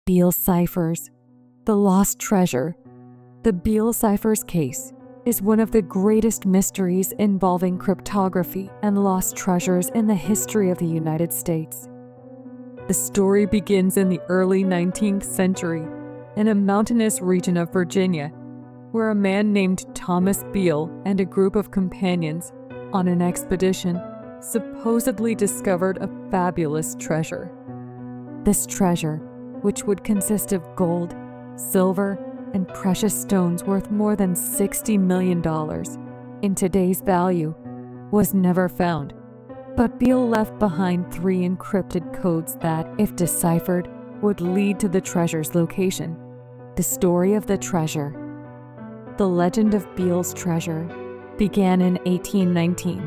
Beale Ciphers, the lost treasure. The Beale Ciphers case is one of the greatest mysteries involving cryptography and lost treasures in the history of the United States. The story begins in the early 19th century in a mountainous region of Virginia, where a man named Thomas Beale and a group of companions on an expedition supposedly discovered a fabulous treasure. This treasure, which would consist of gold, silver, and precious stones worth more than $60 million in today's value, was never found. But Beale left behind 3 encrypted codes that, if deciphered, would lead to the treasure's location. The story of the treasure. The legend of Beale's treasure began in 1819,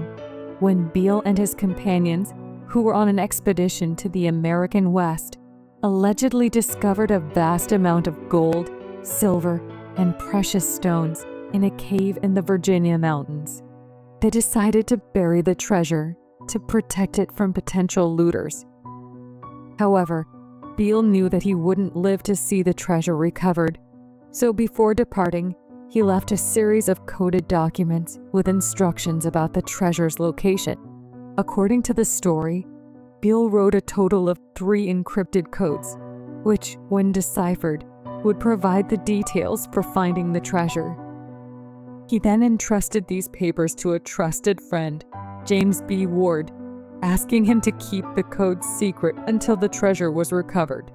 when Beale and his companions, who were on an expedition to the American West, allegedly discovered a vast amount of gold, silver, and precious stones in a cave in the Virginia mountains. They decided to bury the treasure to protect it from potential looters. However, Beale knew that he wouldn't live to see the treasure recovered, so before departing, he left a series of coded documents with instructions about the treasure's location. According to the story, Beale wrote a total of 3 encrypted codes, which, when deciphered, would provide the details for finding the treasure. He then entrusted these papers to a trusted friend, James B. Ward, asking him to keep the codes secret until the treasure was recovered.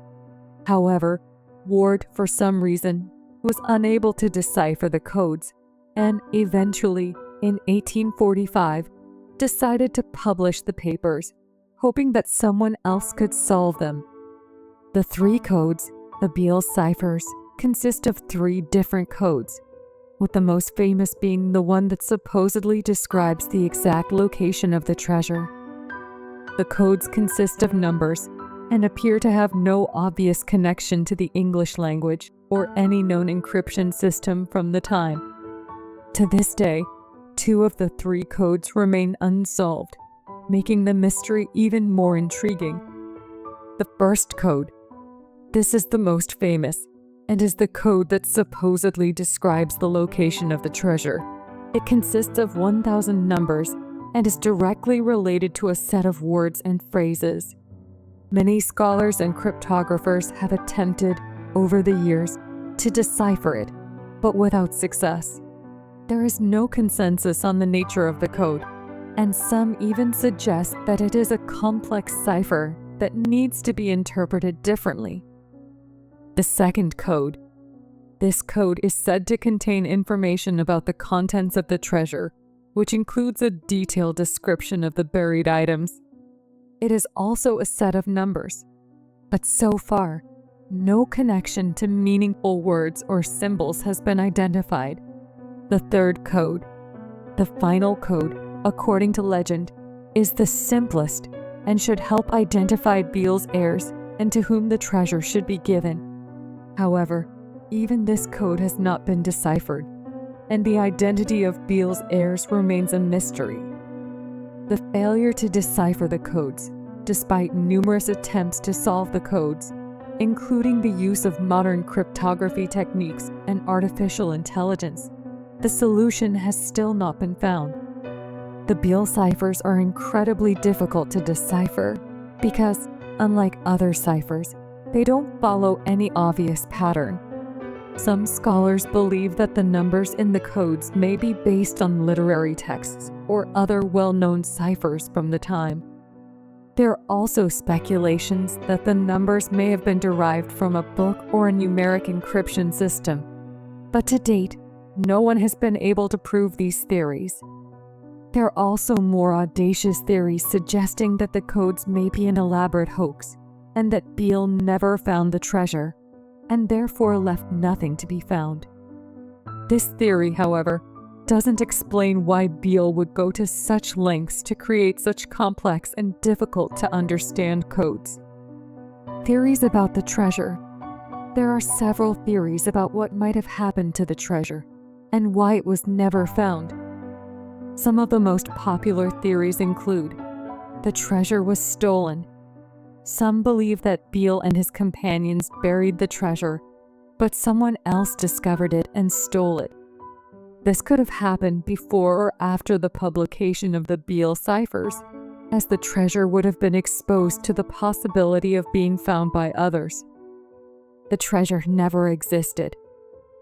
However, Ward, for some reason, was unable to decipher the codes and eventually, in 1845, decided to publish the papers, hoping that someone else could solve them. The 3 codes, the Beale Ciphers, consist of 3 different codes, with the most famous being the one that supposedly describes the exact location of the treasure. The codes consist of numbers and appear to have no obvious connection to the English language or any known encryption system from the time. To this day, 2 of the 3 codes remain unsolved, making the mystery even more intriguing. The first code. This is the most famous, and is the code that supposedly describes the location of the treasure. It consists of 1,000 numbers and is directly related to a set of words and phrases. Many scholars and cryptographers have attempted, over the years, to decipher it, but without success. There is no consensus on the nature of the code, and some even suggest that it is a complex cipher that needs to be interpreted differently. The second code. This code is said to contain information about the contents of the treasure, which includes a detailed description of the buried items. It is also a set of numbers, but so far, no connection to meaningful words or symbols has been identified. The third code, the final code, according to legend, is the simplest and should help identify Beale's heirs and to whom the treasure should be given. However, even this code has not been deciphered, and the identity of Beale's heirs remains a mystery. The failure to decipher the codes, despite numerous attempts to solve the codes, including the use of modern cryptography techniques and artificial intelligence, the solution has still not been found. The Beale ciphers are incredibly difficult to decipher because, unlike other ciphers, they don't follow any obvious pattern. Some scholars believe that the numbers in the codes may be based on literary texts or other well-known ciphers from the time. There are also speculations that the numbers may have been derived from a book or a numeric encryption system, but to date, no one has been able to prove these theories. There are also more audacious theories suggesting that the codes may be an elaborate hoax, and that Beale never found the treasure, and therefore left nothing to be found. This theory, however, doesn't explain why Beale would go to such lengths to create such complex and difficult to understand codes. Theories about the treasure. There are several theories about what might have happened to the treasure, and why it was never found. Some of the most popular theories include: the treasure was stolen. Some believe that Beale and his companions buried the treasure, but someone else discovered it and stole it. This could have happened before or after the publication of the Beale Ciphers, as the treasure would have been exposed to the possibility of being found by others. The treasure never existed.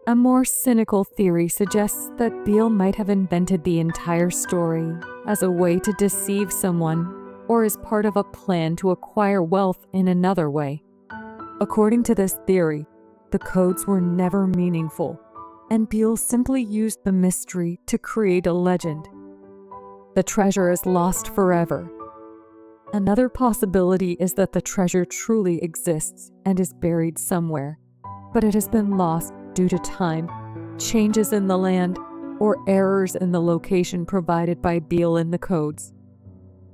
A more cynical theory suggests that Beale might have invented the entire story as a way to deceive someone or as part of a plan to acquire wealth in another way. According to this theory, the codes were never meaningful, and Beale simply used the mystery to create a legend. The treasure is lost forever. Another possibility is that the treasure truly exists and is buried somewhere, but it has been lost due to time, changes in the land, or errors in the location provided by Beale in the codes.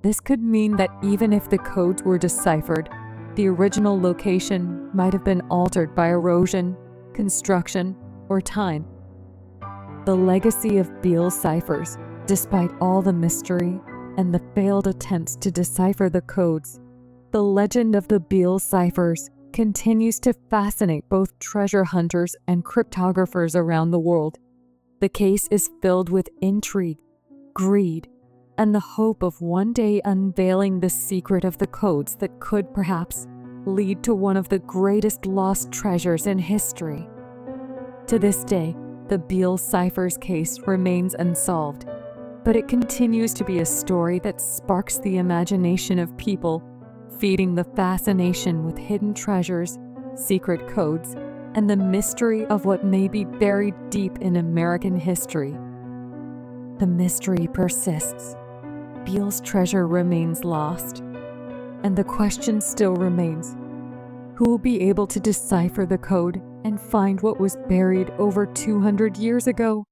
This could mean that even if the codes were deciphered, the original location might have been altered by erosion, construction, or time. The legacy of Beale Ciphers, despite all the mystery and the failed attempts to decipher the codes, the legend of the Beale Ciphers continues to fascinate both treasure hunters and cryptographers around the world. The case is filled with intrigue, greed, and the hope of one day unveiling the secret of the codes that could perhaps lead to one of the greatest lost treasures in history. To this day, the Beale Ciphers case remains unsolved, but it continues to be a story that sparks the imagination of people, feeding the fascination with hidden treasures, secret codes, and the mystery of what may be buried deep in American history. The mystery persists. Beale's treasure remains lost, and the question still remains: who will be able to decipher the code and find what was buried over 200 years ago?